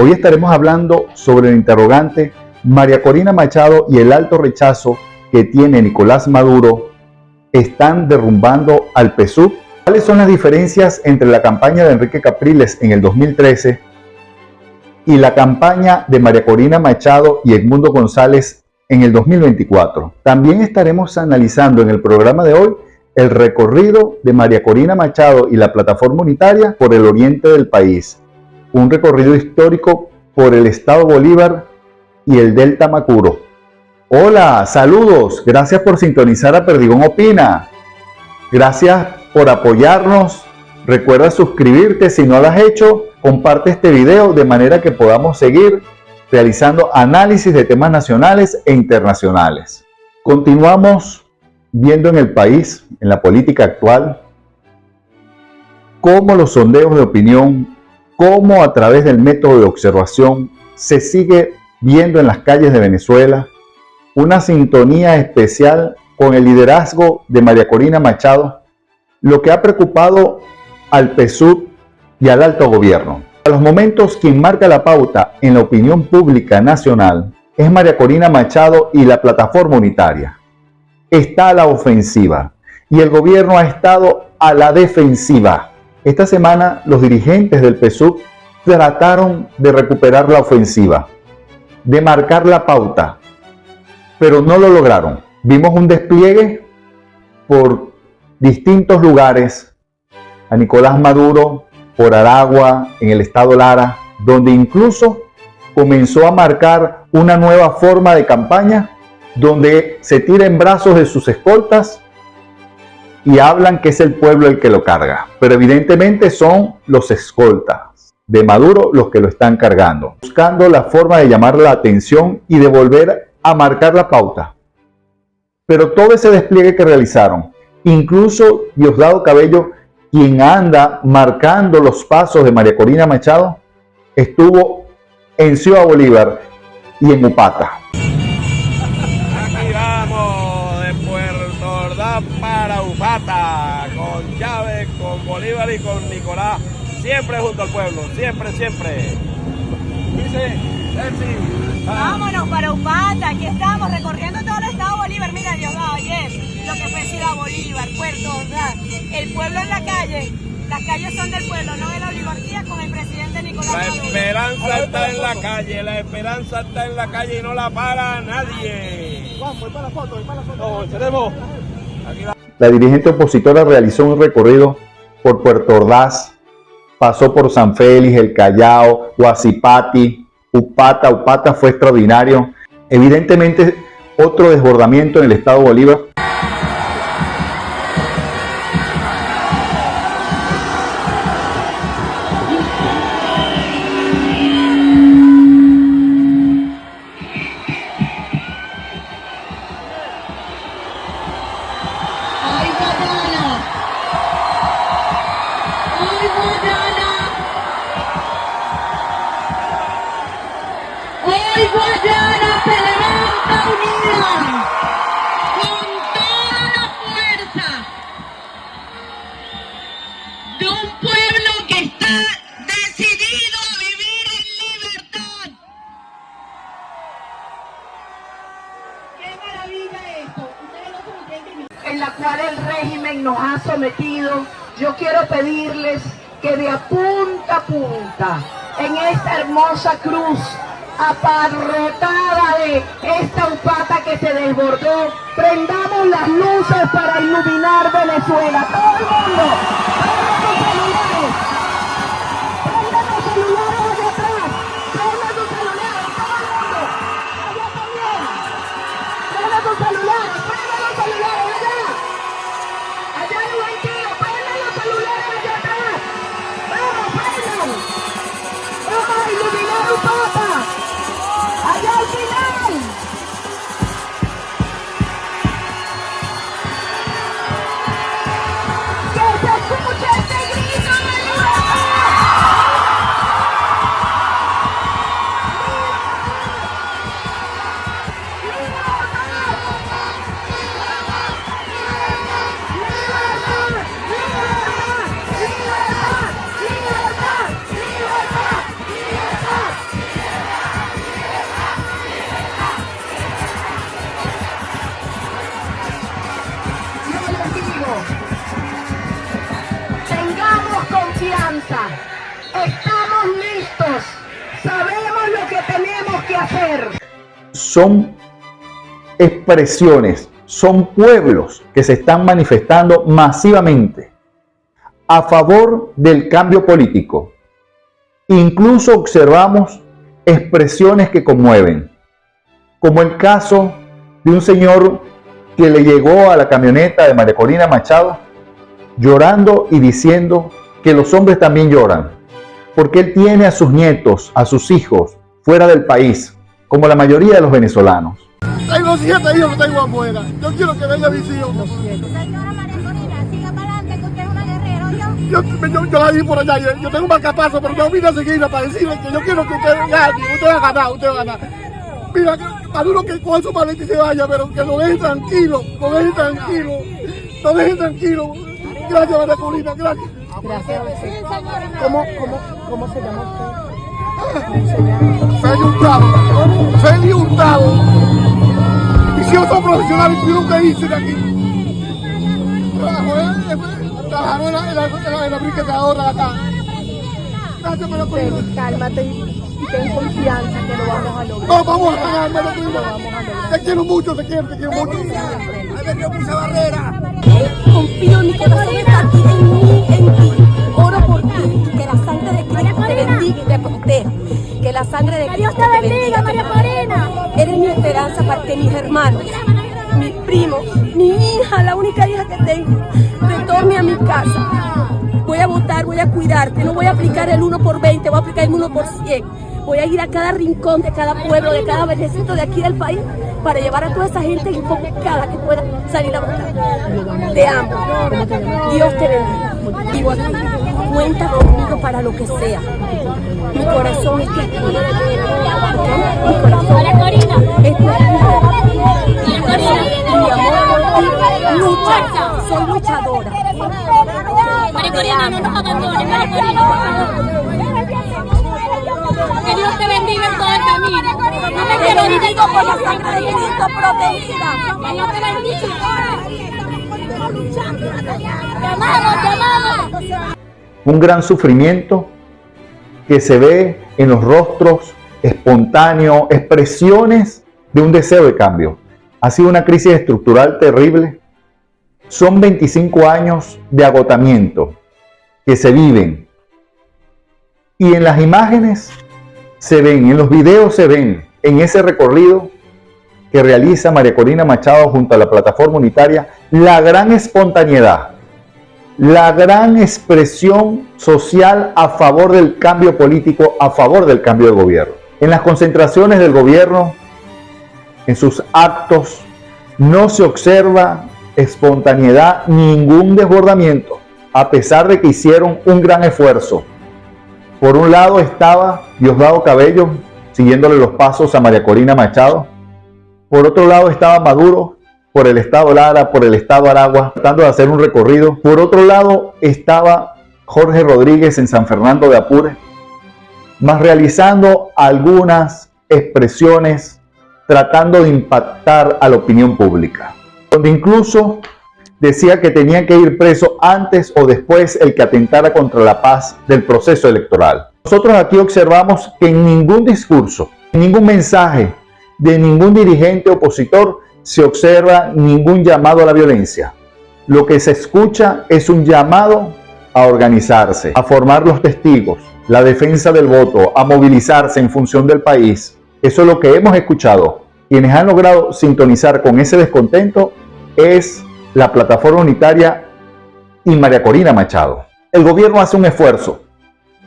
Hoy estaremos hablando sobre el interrogante María Corina Machado y el alto rechazo que tiene Nicolás Maduro están derrumbando al PSUV. ¿Cuáles son las diferencias entre la campaña de Enrique Capriles en el 2013 y la campaña de María Corina Machado y Edmundo González en el 2024? También estaremos analizando en el programa de hoy el recorrido de María Corina Machado y la Plataforma Unitaria por el oriente del país, un recorrido histórico por el Estado Bolívar y el Delta Macuro. Hola, saludos, gracias por sintonizar a Perdigón Opina, gracias por apoyarnos. Recuerda suscribirte si no lo has hecho, comparte este video de manera que podamos seguir realizando análisis de temas nacionales e internacionales. Continuamos viendo en el país, en la política actual, cómo los sondeos de opinión, cómo a través del método de observación se sigue viendo en las calles de Venezuela una sintonía especial con el liderazgo de María Corina Machado, lo que ha preocupado al PSUV y al alto gobierno. A los momentos, quien marca la pauta en la opinión pública nacional es María Corina Machado y la Plataforma Unitaria. Está a la ofensiva y el gobierno ha estado a la defensiva. Esta semana los dirigentes del PSUV trataron de recuperar la ofensiva, de marcar la pauta, pero no lo lograron. Vimos un despliegue por distintos lugares, a Nicolás Maduro por Aragua, en el estado Lara, donde incluso comenzó a marcar una nueva forma de campaña, donde se tira en brazos de sus escoltas y hablan que es el pueblo el que lo carga, pero evidentemente son los escoltas de Maduro los que lo están cargando, buscando la forma de llamar la atención y de volver a marcar la pauta. Pero todo ese despliegue que realizaron, incluso Diosdado Cabello, quien anda marcando los pasos de María Corina Machado, estuvo en Ciudad Bolívar y en Upata. Aquí vamos de Puerto Ordaz para Upata, con Chávez, con Bolívar y con Nicolás, siempre junto al pueblo, siempre, siempre. Dice, vámonos para Upata, aquí estamos recorriendo todo el estado Bolívar. Mira, Diosdado, ayer lo que fue Ciudad Bolívar, Puerto Ordaz, el pueblo en la calle, las calles son del pueblo, no de la oligarquía con el presidente Nicolás Maduro. La esperanza está en la calle, la esperanza está en la calle y no la para nadie. Vamos, para la foto, para la foto. No, tenemos. La dirigente opositora realizó un recorrido por Puerto Ordaz, pasó por San Félix, El Callao, Huacipati, Upata. Upata fue extraordinario. Evidentemente, otro desbordamiento en el estado Bolívar. Hoy Guayana se levanta unida con toda la fuerza de un pueblo que está decidido a vivir en libertad. ¡Qué maravilla esto! Ustedes no se lo entienden. En la cual el régimen nos ha sometido. Yo quiero pedirles que de a punta en esta hermosa cruz abarrotada de esta Upata que se desbordó, prendamos las luces para iluminar Venezuela. Todo el mundo, prendan los celulares allá atrás, prendan sus celulares, todo el mundo, allá también, prendan sus celulares allá, allá en Guayaquil, prendan los celulares allá atrás, vamos, prendan, vamos a iluminar Upata. ¡Allá al final! ¡Que se escuche este grito! ser. Son expresiones, son pueblos que se están manifestando masivamente a favor del cambio político. Incluso observamos expresiones que conmueven, como el caso de un señor que le llegó a la camioneta de María Corina Machado llorando y diciendo que los hombres también lloran, porque él tiene a sus nietos, a sus hijos fuera del país, como la mayoría de los venezolanos. Tengo 7 hijos que tengo afuera. Yo quiero que venga mis hijos. Yo la vi por allá, yo tengo un marcapaso, pero yo vine a seguirla para decirle que yo quiero que usted gane, usted va a ganar, usted va a ganar. Mira, Maduro que con su maleta y se vaya, pero que lo deje tranquilo, lo deje tranquilo, lo deje tranquilo. Gracias, María Corina, gracias. Gracias. ¿Cómo se llama usted? Feli Hurtado. Feli Hurtado. Y si yo soy profesional, y tú que dicen aquí. Trabajaron en la briqueadora acá. Gracias, María Corina. Cálmate y ten confianza que lo vamos a lograr. No, vamos a ganar, María Corina. Te quiero mucho, te quiero mucho. Ay, yo puse barrera. Confío en mi corazón, está aquí en ti. Oro por ti, que la sangre de Cristo te bendiga y te proteja. Que la sangre de Cristo te bendiga, María Corina. Eres mi esperanza para que mis hermanos, mis primos, mi hija, la única hija que tengo, retorne a mi casa. Voy a votar, voy a cuidarte, no voy a aplicar el 1 por 20, voy a aplicar el 1 por 100. Voy a ir a cada rincón de cada pueblo, de cada verdecito de aquí del país, para llevar a toda esa gente enfocada que pueda salir a votar. Te amo. Dios te bendiga. Vivo aquí. Cuenta conmigo para lo que sea. Mi corazón está aquí. Mi corazón está aquí. Mi amor por ti. Lucha. Soy luchadora. María Corina, no nos abandones, María Corina, por favor. Que Dios te bendiga en todo el camino. No me quiero ni digo por la sangre de Cristo protegida. Que Dios te bendiga. Te amamos. Un gran sufrimiento que se ve en los rostros espontáneos, expresiones de un deseo de cambio. Ha sido una crisis estructural terrible. Son 25 años de agotamiento que se viven. Y en las imágenes se ven, en los videos se ven, en ese recorrido que realiza María Corina Machado junto a la plataforma unitaria, la gran espontaneidad, la gran expresión social a favor del cambio político, a favor del cambio de gobierno. En las concentraciones del gobierno, en sus actos, no se observa espontaneidad, ningún desbordamiento, a pesar de que hicieron un gran esfuerzo. Por un lado estaba Diosdado Cabello, siguiéndole los pasos a María Corina Machado. Por otro lado estaba Maduro, por el estado Lara, por el estado Aragua, tratando de hacer un recorrido. Por otro lado estaba Jorge Rodríguez en San Fernando de Apure, más realizando algunas expresiones, tratando de impactar a la opinión pública, donde incluso decía que tenía que ir preso antes o después el que atentara contra la paz del proceso electoral. Nosotros aquí observamos que en ningún discurso, en ningún mensaje de ningún dirigente opositor se observa ningún llamado a la violencia. Lo que se escucha es un llamado a organizarse, a formar los testigos, la defensa del voto, a movilizarse en función del país. Eso es lo que hemos escuchado. Quienes han logrado sintonizar con ese descontento es la plataforma unitaria y María Corina Machado. El gobierno hace un esfuerzo,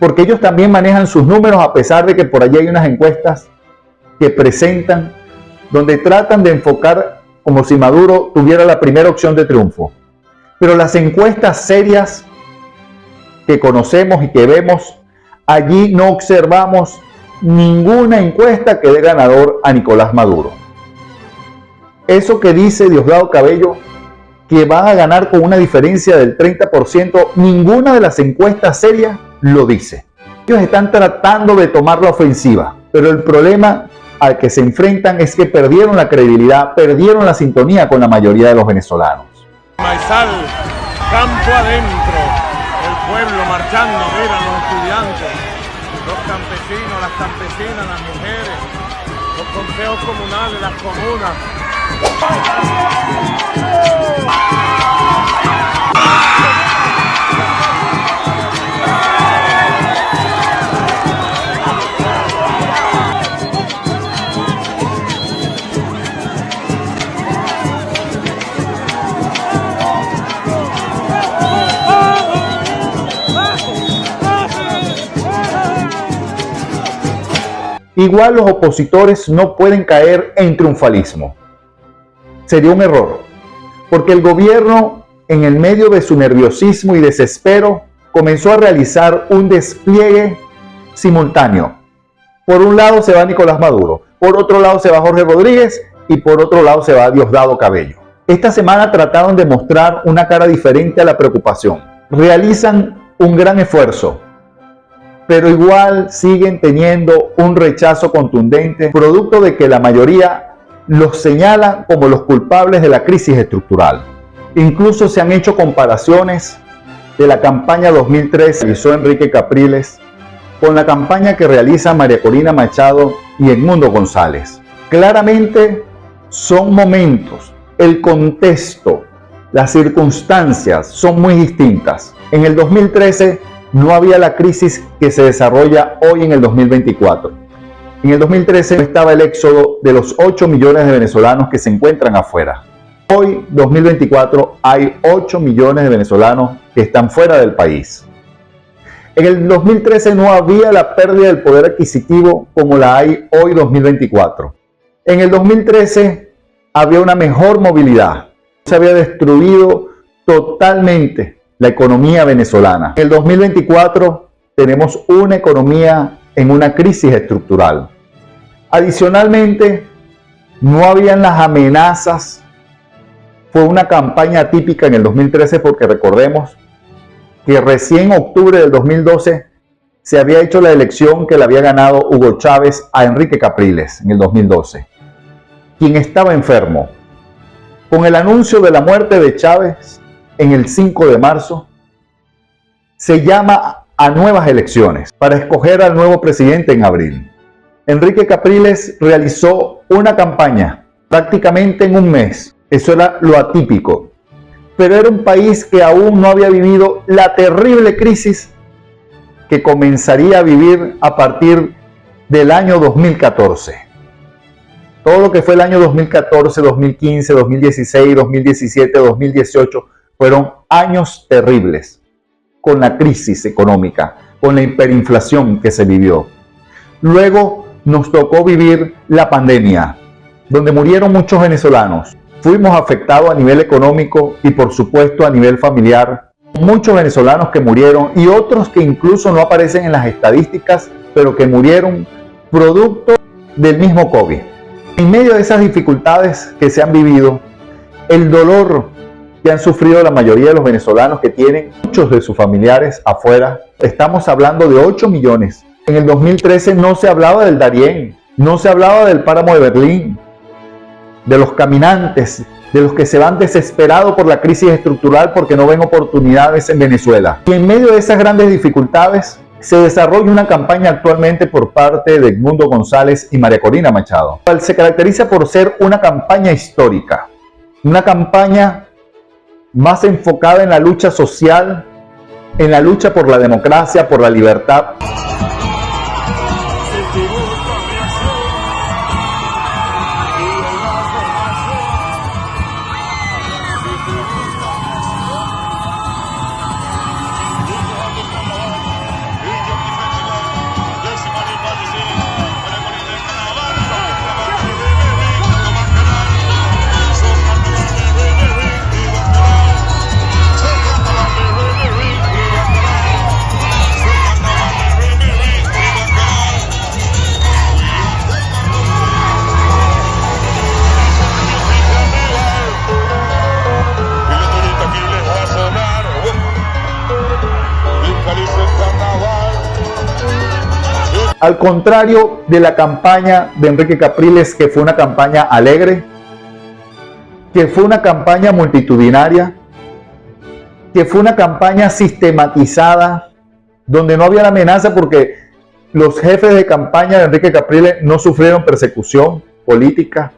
porque ellos también manejan sus números, a pesar de que por allí hay unas encuestas que presentan, donde tratan de enfocar como si Maduro tuviera la primera opción de triunfo. Pero las encuestas serias que conocemos y que vemos, allí no observamos ninguna encuesta que dé ganador a Nicolás Maduro. Eso que dice Diosdado Cabello, que van a ganar con una diferencia del 30%, ninguna de las encuestas serias lo dice. Ellos están tratando de tomar la ofensiva, pero el problema al que se enfrentan es que perdieron la credibilidad, perdieron la sintonía con la mayoría de los venezolanos. Maizal, campo adentro, el pueblo marchando, miran los estudiantes, los campesinos, las las campesinas, las mujeres, los consejos comunales, las comunas. Igual los opositores no pueden caer en triunfalismo. Sería un error, porque el gobierno, en el medio de su nerviosismo y desespero, comenzó a realizar un despliegue simultáneo. Por un lado se va Nicolás Maduro, por otro lado se va Jorge Rodríguez y por otro lado se va Diosdado Cabello. Esta semana trataron de mostrar una cara diferente a la preocupación. Realizan un gran esfuerzo, pero igual siguen teniendo un rechazo contundente, producto de que la mayoría los señala como los culpables de la crisis estructural. Incluso se han hecho comparaciones de la campaña 2003 que realizó Enrique Capriles con la campaña que realiza María Corina Machado y Edmundo González. Claramente son momentos, el contexto, las circunstancias son muy distintas. En el 2013 no había la crisis que se desarrolla hoy en el 2024. En el 2013 no estaba el éxodo de los 8 millones de venezolanos que se encuentran afuera. Hoy, 2024, hay 8 millones de venezolanos que están fuera del país. En el 2013 no había la pérdida del poder adquisitivo como la hay hoy, 2024. En el 2013 había una mejor movilidad. Se había destruido totalmente la economía venezolana. En el 2024 tenemos una economía en una crisis estructural. Adicionalmente, no habían las amenazas. Fue una campaña típica en el 2013 porque recordemos que recién en octubre del 2012 se había hecho la elección que le había ganado Hugo Chávez a Enrique Capriles en el 2012, quien estaba enfermo. Con el anuncio de la muerte de Chávez en el 5 de marzo, se llama a nuevas elecciones para escoger al nuevo presidente en abril. Enrique Capriles realizó una campaña prácticamente en un mes. Eso era lo atípico. Pero era un país que aún no había vivido la terrible crisis que comenzaría a vivir a partir del año 2014. Todo lo que fue el año 2014, 2015, 2016, 2017, 2018 fueron años terribles con la crisis económica, con la hiperinflación que se vivió. Luego nos tocó vivir la pandemia, donde murieron muchos venezolanos. Fuimos afectados a nivel económico y por supuesto a nivel familiar. Muchos venezolanos que murieron y otros que incluso no aparecen en las estadísticas, pero que murieron producto del mismo COVID. En medio de esas dificultades que se han vivido, el dolor que han sufrido la mayoría de los venezolanos que tienen muchos de sus familiares afuera, estamos hablando de 8 millones. En el 2013 no se hablaba del Darién, no se hablaba del páramo de Berlín, de los caminantes, de los que se van desesperados por la crisis estructural porque no ven oportunidades en Venezuela. Y en medio de esas grandes dificultades se desarrolla una campaña actualmente por parte de Edmundo González y María Corina Machado, cual se caracteriza por ser una campaña histórica, una campaña más enfocada en la lucha social, en la lucha por la democracia, por la libertad. Al contrario de la campaña de Enrique Capriles, que fue una campaña alegre, que fue una campaña multitudinaria, que fue una campaña sistematizada, donde no había la amenaza porque los jefes de campaña de Enrique Capriles no sufrieron persecución política.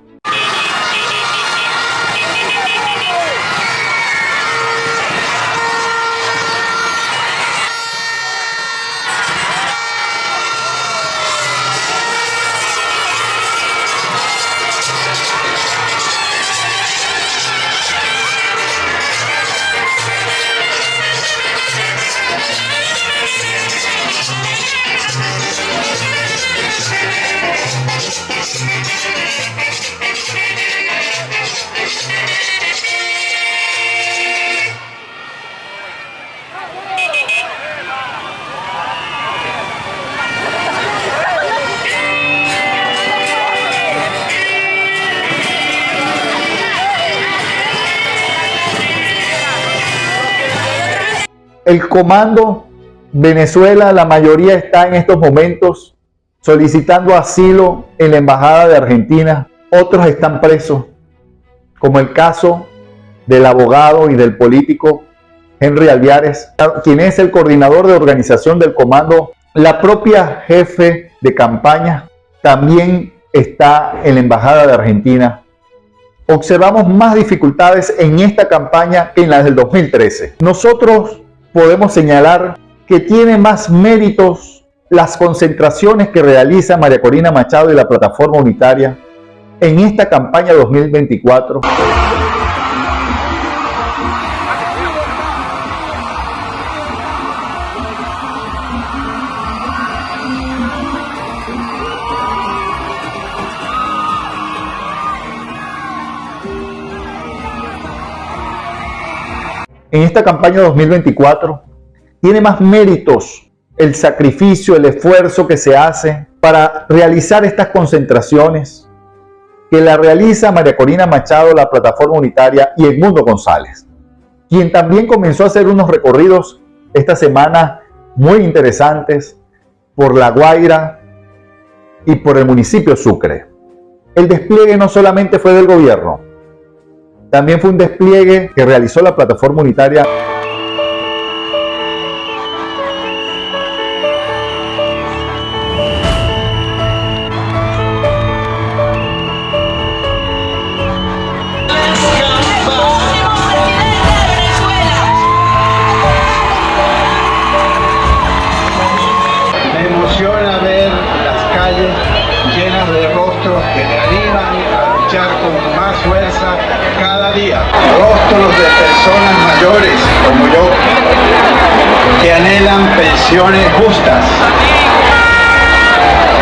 El Comando Venezuela, la mayoría está en estos momentos solicitando asilo en la Embajada de Argentina. Otros están presos, como el caso del abogado y del político Henry Alviares, quien es el coordinador de organización del Comando. La propia jefe de campaña también está en la Embajada de Argentina. Observamos más dificultades en esta campaña que en la del 2013. Nosotros podemos señalar que tiene más méritos las concentraciones que realiza María Corina Machado y la Plataforma Unitaria en esta campaña 2024. En esta campaña 2024 tiene más méritos el sacrificio, el esfuerzo que se hace para realizar estas concentraciones que la realiza María Corina Machado, la Plataforma Unitaria, y Edmundo González, quien también comenzó a hacer unos recorridos esta semana muy interesantes por La Guaira y por el municipio Sucre. El despliegue no solamente fue del gobierno, también fue un despliegue que realizó la Plataforma Unitaria. Me emociona ver las calles llenas de rostros que me animan a luchar con más fuerza cada día. Rostros de personas mayores como yo que anhelan pensiones justas.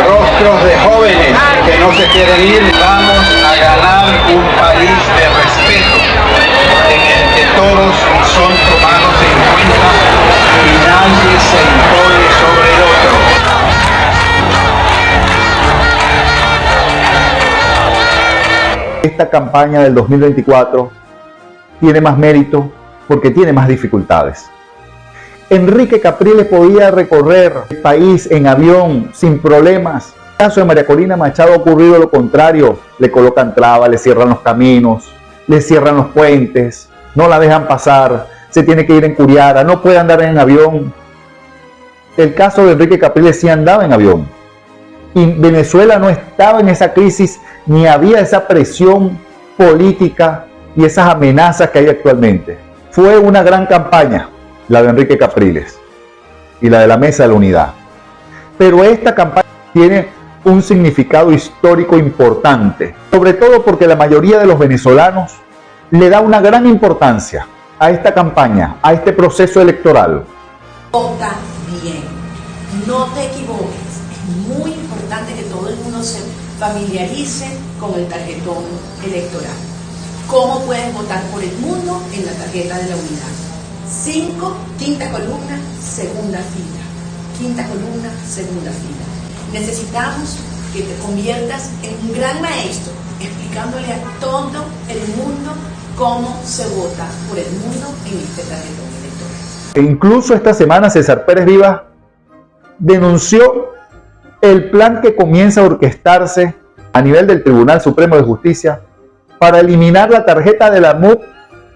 Rostros de jóvenes que no se quieren ir. Vamos a ganar un país de respeto en el que todos son tomados en cuenta y nadie se impone sobre el otro. Esta campaña del 2024 tiene más mérito porque tiene más dificultades. Enrique Capriles podía recorrer el país en avión sin problemas. En el caso de María Corina Machado ha ocurrido lo contrario. Le colocan trabas, le cierran los caminos, le cierran los puentes, no la dejan pasar, se tiene que ir en Curiara, no puede andar en avión. El caso de Enrique Capriles sí andaba en avión. Y Venezuela no estaba en esa crisis, ni había esa presión política y esas amenazas que hay actualmente. Fue una gran campaña la de Enrique Capriles y la de la Mesa de la Unidad. Pero esta campaña tiene un significado histórico importante, sobre todo porque la mayoría de los venezolanos le da una gran importancia a esta campaña, a este proceso electoral. Vota bien, no te equivoques. Es muy importante que todo el mundo se familiarice con el tarjetón electoral. ¿Cómo puedes votar por el mundo? En la tarjeta de la unidad. 5, quinta columna, segunda fila. Quinta columna, segunda fila. Necesitamos que te conviertas en un gran maestro, explicándole a todo el mundo cómo se vota por el mundo en este tarjetón electoral. E incluso esta semana César Pérez Rivas denunció el plan que comienza a orquestarse a nivel del Tribunal Supremo de Justicia para eliminar la tarjeta de la MUP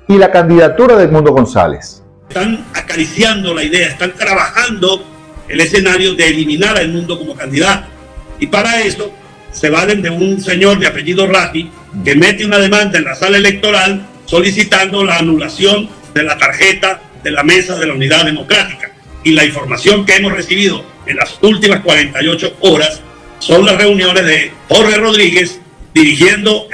y la candidatura de Edmundo González. Están acariciando la idea, están trabajando el escenario de eliminar a Edmundo como candidato. Y para eso se valen de un señor de apellido Ratti que mete una demanda en la sala electoral solicitando la anulación de la tarjeta de la mesa de la Unidad Democrática. Y la información que hemos recibido en las últimas 48 horas son las reuniones de Jorge Rodríguez dirigiendo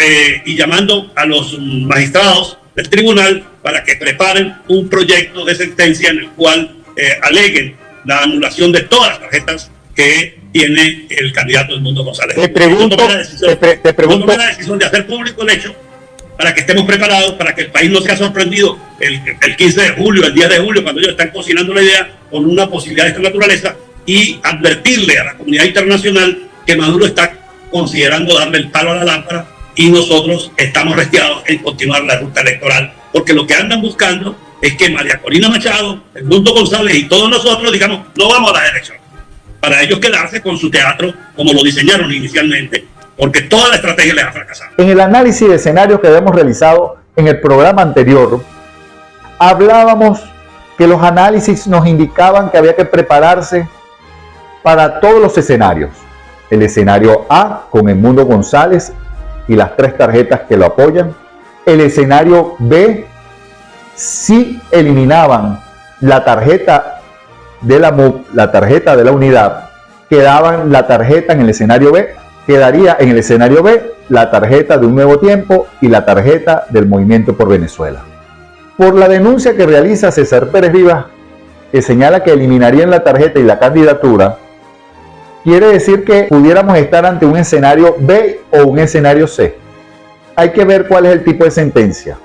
y llamando a los magistrados del tribunal para que preparen un proyecto de sentencia en el cual aleguen la anulación de todas las tarjetas que tiene el candidato Edmundo González. Te pregunto la decisión de hacer público el hecho para que estemos preparados, para que el país no sea sorprendido el 15 de julio, el 10 de julio, cuando ellos están cocinando la idea con una posibilidad de esta naturaleza, y advertirle a la comunidad internacional que Maduro está considerando darle el palo a la lámpara y nosotros estamos restiados en continuar la ruta electoral, porque lo que andan buscando es que María Corina Machado, Edmundo González y todos nosotros digamos, no vamos a las elecciones, para ellos quedarse con su teatro como lo diseñaron inicialmente, porque toda la estrategia les ha fracasado. En el análisis de escenarios que habíamos realizado en el programa anterior, hablábamos que los análisis nos indicaban que había que prepararse para todos los escenarios. El escenario A, con Edmundo González y las 3 tarjetas que lo apoyan. El escenario B, si eliminaban la tarjeta de la MUP, la tarjeta de la unidad, quedaban la tarjeta en el escenario B, quedaría en el escenario B la tarjeta de Un Nuevo Tiempo y la tarjeta del Movimiento por Venezuela. Por la denuncia que realiza César Pérez Rivas, que señala que eliminarían la tarjeta y la candidatura, quiere decir que pudiéramos estar ante un escenario B o un escenario C. Hay que ver cuál es el tipo de sentencia.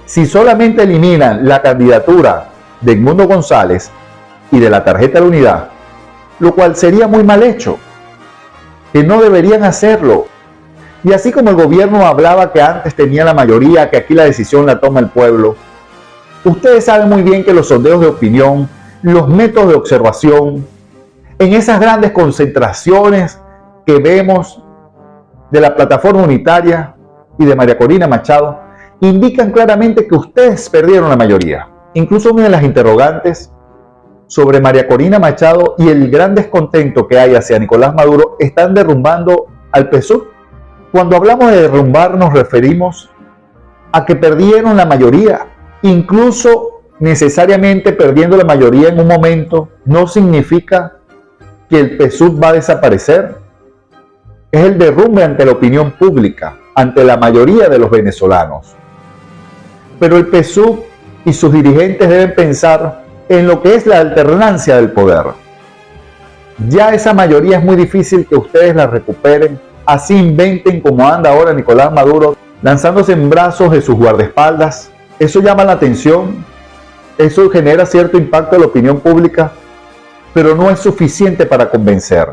Si solamente eliminan la candidatura de Edmundo González y de la tarjeta de la unidad, lo cual sería muy mal hecho, que no deberían hacerlo. Y así como el gobierno hablaba que antes tenía la mayoría, que aquí la decisión la toma el pueblo, ustedes saben muy bien que los sondeos de opinión, los métodos de observación, en esas grandes concentraciones que vemos de la plataforma unitaria y de María Corina Machado, indican claramente que ustedes perdieron la mayoría. Incluso una de las interrogantes sobre María Corina Machado y el gran descontento que hay hacia Nicolás Maduro están derrumbando al PSUV. Cuando hablamos de derrumbar nos referimos a que perdieron la mayoría. Incluso necesariamente perdiendo la mayoría en un momento no significa que el PSUV va a desaparecer. Es el derrumbe ante la opinión pública, ante la mayoría de los venezolanos. Pero el PSUV y sus dirigentes deben pensar en lo que es la alternancia del poder. Ya esa mayoría es muy difícil que ustedes la recuperen, así inventen como anda ahora Nicolás Maduro, lanzándose en brazos de sus guardaespaldas. Eso llama la atención, eso genera cierto impacto en la opinión pública, pero no es suficiente para convencer,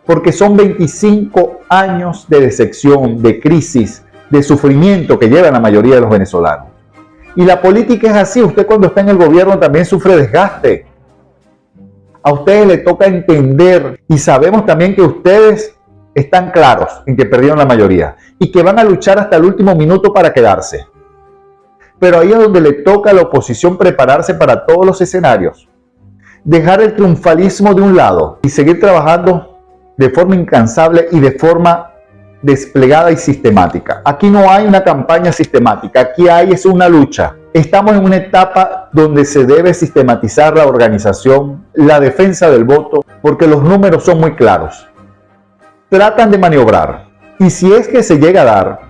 porque son 25 años de decepción, de crisis, de sufrimiento que llevan la mayoría de los venezolanos. Y la política es así, usted cuando está en el gobierno también sufre desgaste. A ustedes les toca entender, y sabemos también que ustedes están claros en que perdieron la mayoría y que van a luchar hasta el último minuto para quedarse. Pero ahí es donde le toca a la oposición prepararse para todos los escenarios. Dejar el triunfalismo de un lado y seguir trabajando de forma incansable y de forma desplegada y sistemática. Aquí no hay una campaña sistemática, aquí es una lucha. Estamos en una etapa donde se debe sistematizar la organización, la defensa del voto, porque los números son muy claros. Tratan de maniobrar, y si es que se llega a dar,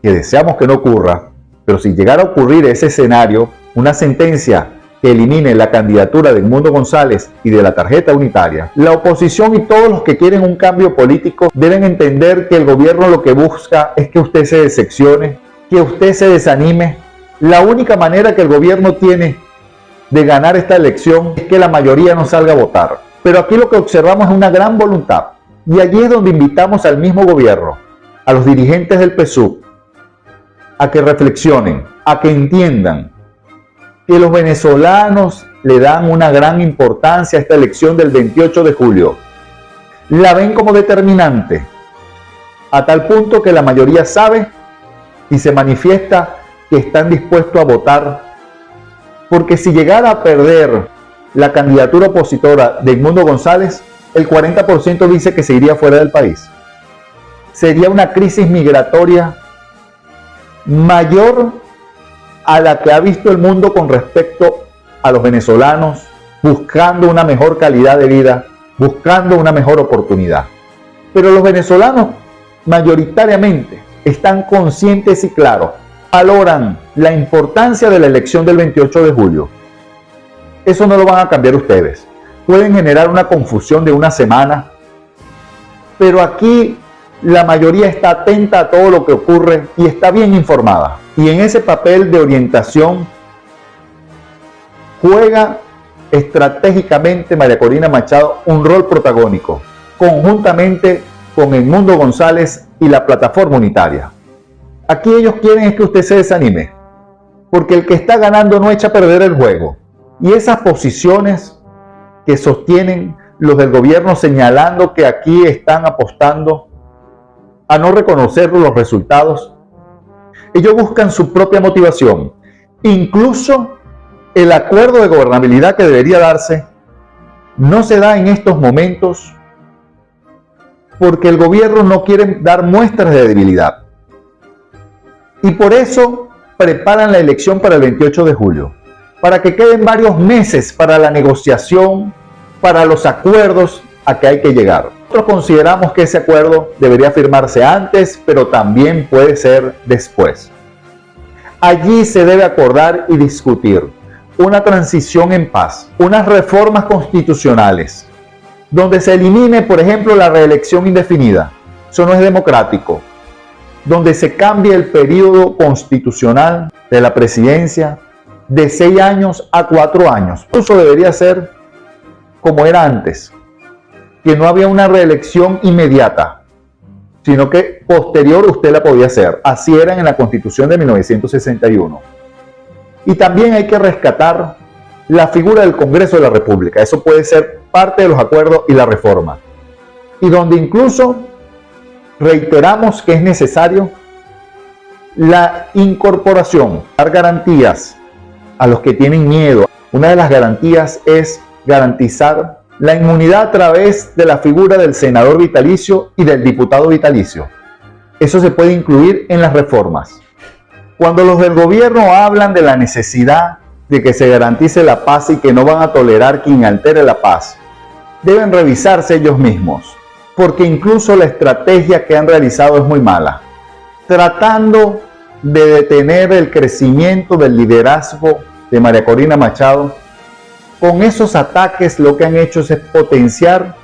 que deseamos que no ocurra, pero si llegara a ocurrir ese escenario, una sentencia que elimine la candidatura de Edmundo González y de la tarjeta unitaria, la oposición y todos los que quieren un cambio político deben entender que el gobierno lo que busca es que usted se decepcione, que usted se desanime. La única manera que el gobierno tiene de ganar esta elección es que la mayoría no salga a votar. Pero aquí lo que observamos es una gran voluntad, y allí es donde invitamos al mismo gobierno, a los dirigentes del PSUV, a que reflexionen, a que entiendan que los venezolanos le dan una gran importancia a esta elección del 28 de julio. La ven como determinante, a tal punto que la mayoría sabe y se manifiesta que están dispuestos a votar, porque si llegara a perder la candidatura opositora de Edmundo González, el 40% dice que se iría fuera del país. Sería una crisis migratoria mayor a la que ha visto el mundo con respecto a los venezolanos buscando una mejor calidad de vida, buscando una mejor oportunidad. Pero los venezolanos mayoritariamente están conscientes y claros, valoran la importancia de la elección del 28 de julio. Eso no lo van a cambiar ustedes. Pueden generar una confusión de una semana, pero aquí la mayoría está atenta a todo lo que ocurre y está bien informada. Y en ese papel de orientación juega estratégicamente María Corina Machado un rol protagónico, conjuntamente con Edmundo González y la plataforma unitaria. Aquí ellos quieren es que usted se desanime, porque el que está ganando no echa a perder el juego. Y esas posiciones que sostienen los del gobierno señalando que aquí están apostando a no reconocer los resultados, ellos buscan su propia motivación. Incluso el acuerdo de gobernabilidad que debería darse no se da en estos momentos porque el gobierno no quiere dar muestras de debilidad. Y por eso preparan la elección para el 28 de julio, para que queden varios meses para la negociación, para los acuerdos a que hay que llegar. Nosotros consideramos que ese acuerdo debería firmarse antes, pero también puede ser después. Allí se debe acordar y discutir una transición en paz, unas reformas constitucionales, donde se elimine, por ejemplo, la reelección indefinida. Eso no es democrático. Donde se cambie el periodo constitucional de la presidencia de 6 años a 4 años. Eso debería ser como era antes, que no había una reelección inmediata, sino que posterior usted la podía hacer. Así era en la Constitución de 1961. Y también hay que rescatar la figura del Congreso de la República. Eso puede ser parte de los acuerdos y la reforma. Y donde incluso reiteramos que es necesario la incorporación, dar garantías a los que tienen miedo. Una de las garantías es garantizar la inmunidad a través de la figura del senador vitalicio y del diputado vitalicio. Eso se puede incluir en las reformas. Cuando los del gobierno hablan de la necesidad de que se garantice la paz y que no van a tolerar quien altere la paz, deben revisarse ellos mismos, porque incluso la estrategia que han realizado es muy mala, tratando de detener el crecimiento del liderazgo de María Corina Machado. Con esos ataques lo que han hecho es potenciar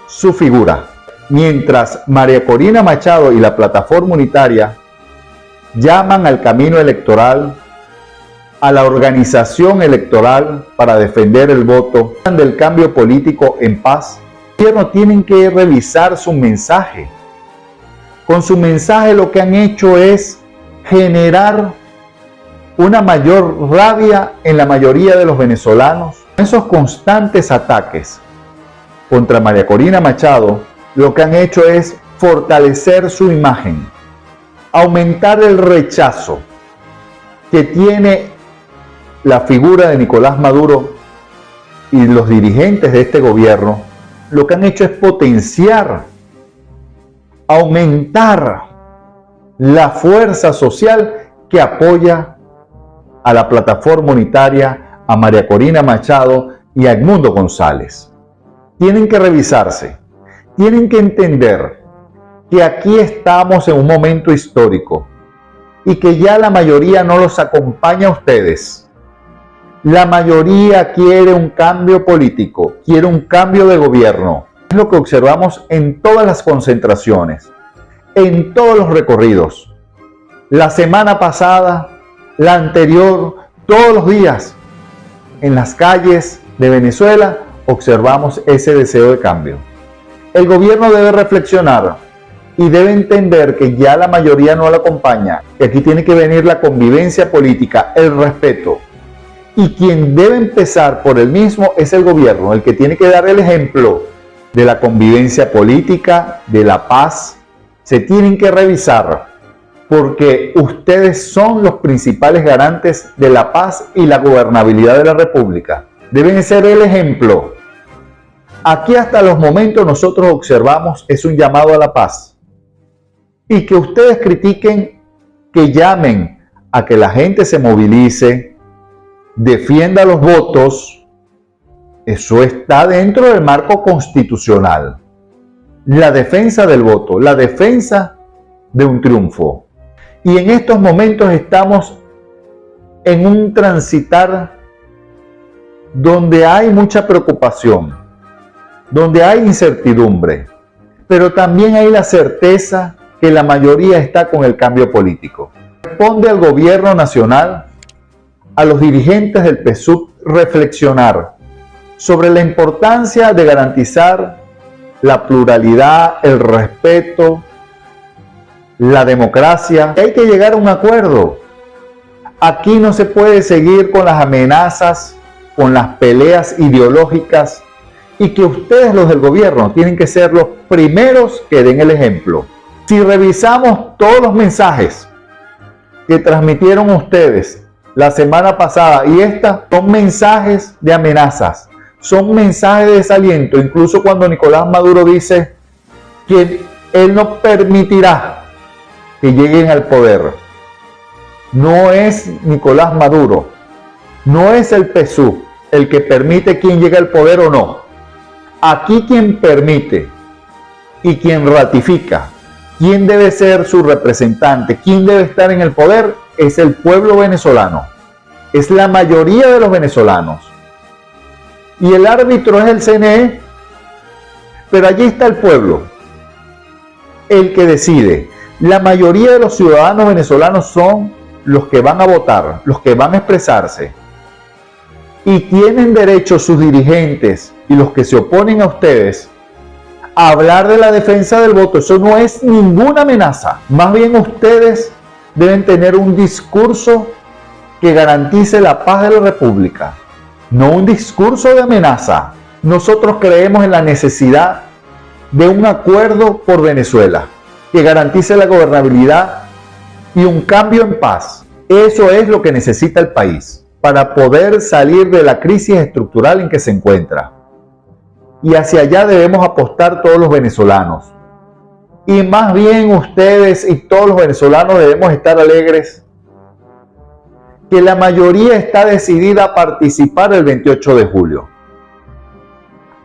su figura, mientras María Corina Machado y la plataforma unitaria llaman al camino electoral, a la organización electoral para defender el voto, del cambio político en paz. El gobierno tienen que revisar su mensaje. Con su mensaje lo que han hecho es generar una mayor rabia en la mayoría de los venezolanos. Esos constantes ataques contra María Corina Machado lo que han hecho es fortalecer su imagen, aumentar el rechazo que tiene la figura de Nicolás Maduro y los dirigentes de este gobierno. Lo que han hecho es potenciar, aumentar la fuerza social que apoya a la plataforma unitaria, a María Corina Machado y a Edmundo González. Tienen que revisarse, tienen que entender que aquí estamos en un momento histórico y que ya la mayoría no los acompaña a ustedes. La mayoría quiere un cambio político, quiere un cambio de gobierno. Es lo que observamos en todas las concentraciones, en todos los recorridos. La semana pasada, la anterior, todos los días, en las calles de Venezuela, observamos ese deseo de cambio. El gobierno debe reflexionar y debe entender que ya la mayoría no la acompaña, que aquí tiene que venir la convivencia política, el respeto. Y quien debe empezar por el mismo es el gobierno, el que tiene que dar el ejemplo de la convivencia política, de la paz. Se tienen que revisar, porque ustedes son los principales garantes de la paz y la gobernabilidad de la República. deben ser el ejemplo. Aquí hasta los momentos nosotros observamos es un llamado a la paz. Y que ustedes critiquen, que llamen a que la gente se movilice, defienda los votos, eso está dentro del marco constitucional. La defensa del voto, la defensa de un triunfo. Y en estos momentos estamos en un transitar donde hay mucha preocupación, donde hay incertidumbre, pero también hay la certeza que la mayoría está con el cambio político. Responde al gobierno nacional, a los dirigentes del PSUV, reflexionar sobre la importancia de garantizar la pluralidad, el respeto, la democracia. Hay que llegar a un acuerdo. Aquí no se puede seguir con las amenazas, con las peleas ideológicas, y que ustedes, los del gobierno, tienen que ser los primeros que den el ejemplo. Si revisamos todos los mensajes que transmitieron ustedes la semana pasada y esta, son mensajes de amenazas, son mensajes de desaliento, incluso cuando Nicolás Maduro dice que él no permitirá que lleguen al poder. No es Nicolás Maduro, no es el PSUV el que permite quién llega al poder o no. Aquí quien permite y quien ratifica quién debe ser su representante, quién debe estar en el poder, es el pueblo venezolano. Es la mayoría de los venezolanos. Y el árbitro es el CNE, pero allí está el pueblo, el que decide. La mayoría de los ciudadanos venezolanos son los que van a votar, los que van a expresarse. Y tienen derecho sus dirigentes y los que se oponen a ustedes a hablar de la defensa del voto. Eso no es ninguna amenaza. Más bien ustedes deben tener un discurso que garantice la paz de la República, no un discurso de amenaza. Nosotros creemos en la necesidad de un acuerdo por Venezuela que garantice la gobernabilidad y un cambio en paz. Eso es lo que necesita el país para poder salir de la crisis estructural en que se encuentra. Y hacia allá debemos apostar todos los venezolanos. Y más bien ustedes y todos los venezolanos debemos estar alegres que la mayoría está decidida a participar el 28 de julio.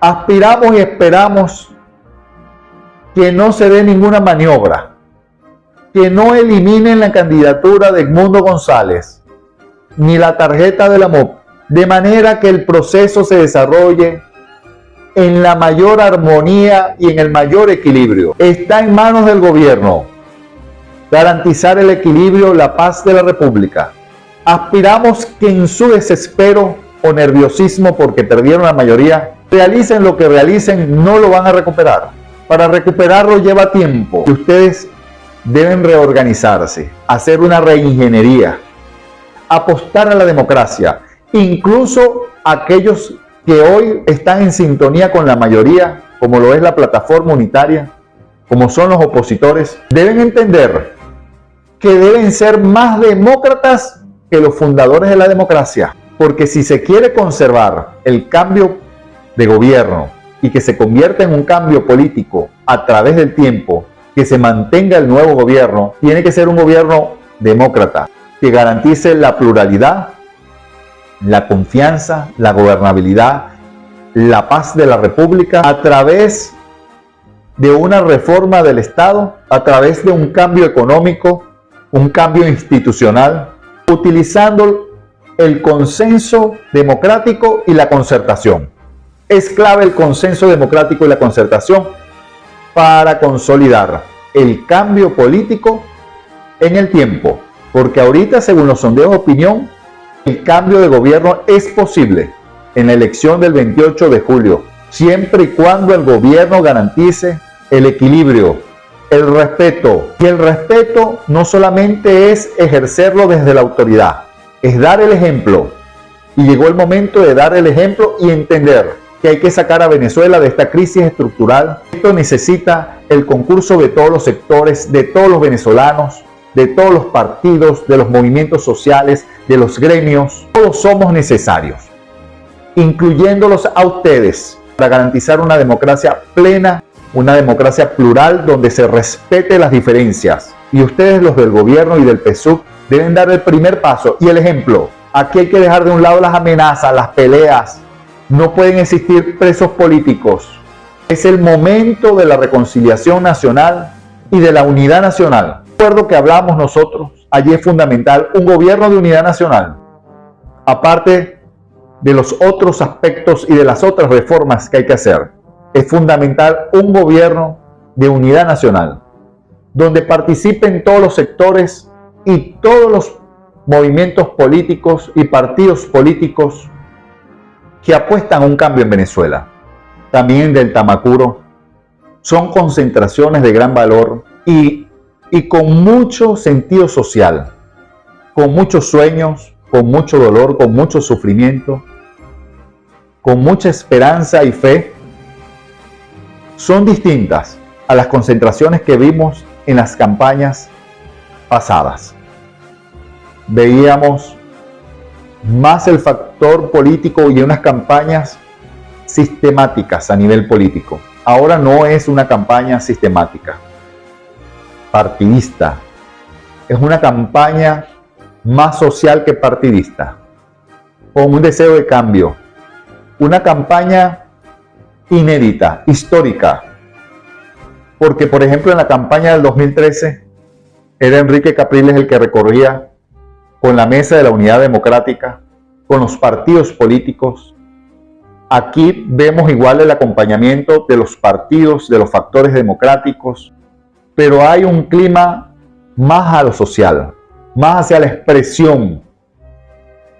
Aspiramos y esperamos que no se dé ninguna maniobra, que no eliminen la candidatura de Edmundo González, ni la tarjeta de la MOP, de manera que el proceso se desarrolle en la mayor armonía y en el mayor equilibrio. Está en manos del gobierno garantizar el equilibrio, la paz de la República. Aspiramos que en su desespero o nerviosismo porque perdieron la mayoría, realicen lo que realicen, no lo van a recuperar. Para recuperarlo lleva tiempo y ustedes deben reorganizarse, hacer una reingeniería, apostar a la democracia. Incluso aquellos que hoy están en sintonía con la mayoría, como lo es la plataforma unitaria, como son los opositores, deben entender que deben ser más demócratas que los fundadores de la democracia. Porque si se quiere conservar el cambio de gobierno y que se convierta en un cambio político a través del tiempo, que se mantenga el nuevo gobierno, tiene que ser un gobierno demócrata, que garantice la pluralidad, la confianza, la gobernabilidad, la paz de la República a través de una reforma del Estado, a través de un cambio económico, un cambio institucional, utilizando el consenso democrático y la concertación. Es clave el consenso democrático y la concertación para consolidar el cambio político en el tiempo, porque ahorita, según los sondeos de opinión, el cambio de gobierno es posible en la elección del 28 de julio, siempre y cuando el gobierno garantice el equilibrio, el respeto. Y el respeto no solamente es ejercerlo desde la autoridad, es dar el ejemplo. Y llegó el momento de dar el ejemplo y entender que hay que sacar a Venezuela de esta crisis estructural. Esto necesita el concurso de todos los sectores, de todos los venezolanos, de todos los partidos, de los movimientos sociales, de los gremios. Todos somos necesarios. incluyéndolos a ustedes, para garantizar una democracia plena, una democracia plural donde se respete las diferencias. Y ustedes, los del gobierno y del PSUV, deben dar el primer paso y el ejemplo. Aquí hay que dejar de un lado las amenazas, las peleas. No pueden existir presos políticos. Es el momento de la reconciliación nacional y de la unidad nacional. Recuerdo que hablamos nosotros, allí es fundamental un gobierno de unidad nacional. Aparte de los otros aspectos y de las otras reformas que hay que hacer, es fundamental un gobierno de unidad nacional, donde participen todos los sectores y todos los movimientos políticos y partidos políticos que apuestan a un cambio en Venezuela. También del Tamacuro. Son concentraciones de gran valor y con mucho sentido social, con muchos sueños, con mucho dolor, con mucho sufrimiento, con mucha esperanza y fe. Son distintas a las concentraciones que vimos en las campañas pasadas. Veíamos más el factor político y unas campañas sistemáticas a nivel político. Ahora no es una campaña sistemática, partidista. Es una campaña más social que partidista, con un deseo de cambio. Una campaña inédita, histórica. Porque, por ejemplo, en la campaña del 2013, era Enrique Capriles el que recorría con la Mesa de la Unidad Democrática, con los partidos políticos. Aquí vemos igual el acompañamiento de los partidos, de los factores democráticos, pero hay un clima más a lo social, más hacia la expresión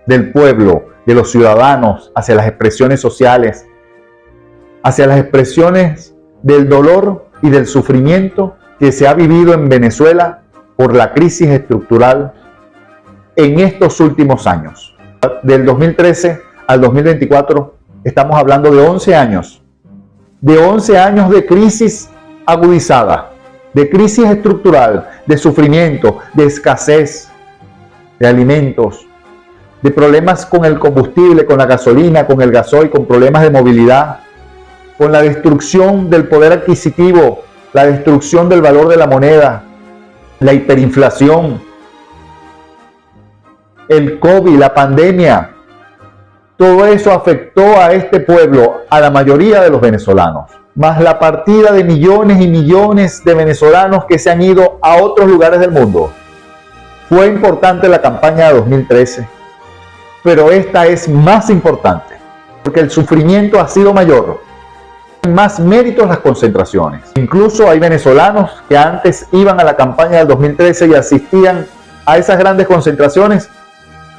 del pueblo, de los ciudadanos, hacia las expresiones sociales, hacia las expresiones del dolor y del sufrimiento que se ha vivido en Venezuela por la crisis estructural en estos últimos años. Del 2013 al 2024 estamos hablando de 11 años. De 11 años de crisis agudizada, de crisis estructural, de sufrimiento, de escasez de alimentos, de problemas con el combustible, con la gasolina, con el gasoil, con problemas de movilidad, con la destrucción del poder adquisitivo, la destrucción del valor de la moneda, la hiperinflación, el COVID, la pandemia. Todo eso afectó a este pueblo, a la mayoría de los venezolanos, más la partida de millones y millones de venezolanos que se han ido a otros lugares del mundo. Fue importante la campaña de 2013, pero esta es más importante, porque el sufrimiento ha sido mayor. Más méritos las concentraciones. Incluso hay venezolanos que antes iban a la campaña del 2013 y asistían a esas grandes concentraciones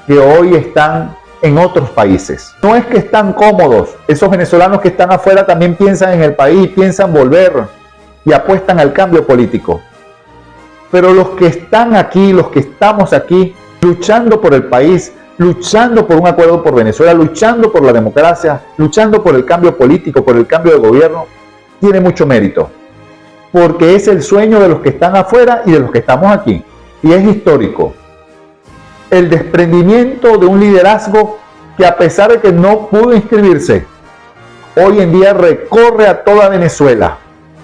que hoy están en otros países. No es que están cómodos. Esos venezolanos que están afuera también piensan en el país, piensan volver y apuestan al cambio político. Pero los que están aquí, los que estamos aquí, luchando por el país, luchando por un acuerdo por Venezuela, luchando por la democracia, luchando por el cambio político, por el cambio de gobierno, tiene mucho mérito. Porque es el sueño de los que están afuera y de los que estamos aquí. Y es histórico. El desprendimiento de un liderazgo que, a pesar de que no pudo inscribirse, hoy en día recorre a toda Venezuela.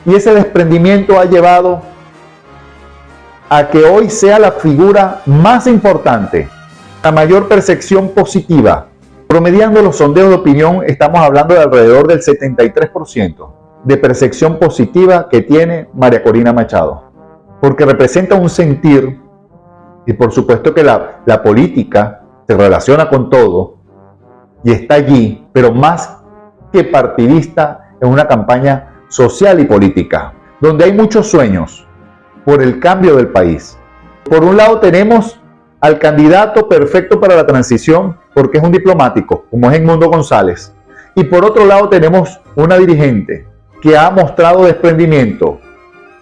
Y ese desprendimiento ha llevado a que hoy sea la figura más importante, la mayor percepción positiva. Promediando los sondeos de opinión, estamos hablando de alrededor del 73% de percepción positiva que tiene María Corina Machado, porque representa un sentir, y por supuesto que la política se relaciona con todo y está allí, pero más que partidista, es una campaña social y política, donde hay muchos sueños por el cambio del país. Por un lado tenemos al candidato perfecto para la transición, porque es un diplomático, como es Edmundo González. Y por otro lado tenemos una dirigente que ha mostrado desprendimiento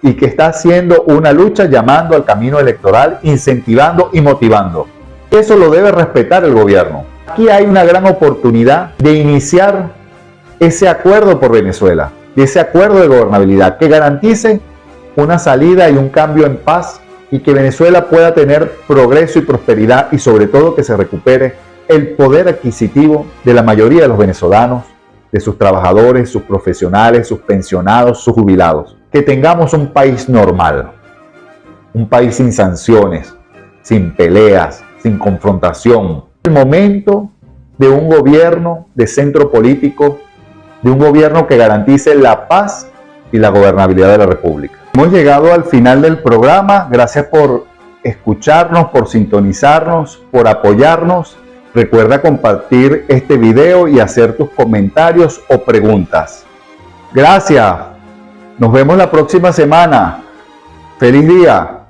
y que está haciendo una lucha llamando al camino electoral, incentivando y motivando. Eso lo debe respetar el gobierno. Aquí hay una gran oportunidad de iniciar ese acuerdo por Venezuela, de ese acuerdo de gobernabilidad que garantice una salida y un cambio en paz, y que Venezuela pueda tener progreso y prosperidad, y sobre todo que se recupere el poder adquisitivo de la mayoría de los venezolanos, de sus trabajadores, sus profesionales, sus pensionados, sus jubilados. Que tengamos un país normal, un país sin sanciones, sin peleas, sin confrontación. El momento de un gobierno de centro político, de un gobierno que garantice la paz y la gobernabilidad de la República. Hemos llegado al final del programa. Gracias por escucharnos, por sintonizarnos, por apoyarnos. Recuerda compartir este video y hacer tus comentarios o preguntas. Gracias. Nos vemos la próxima semana. ¡Feliz día!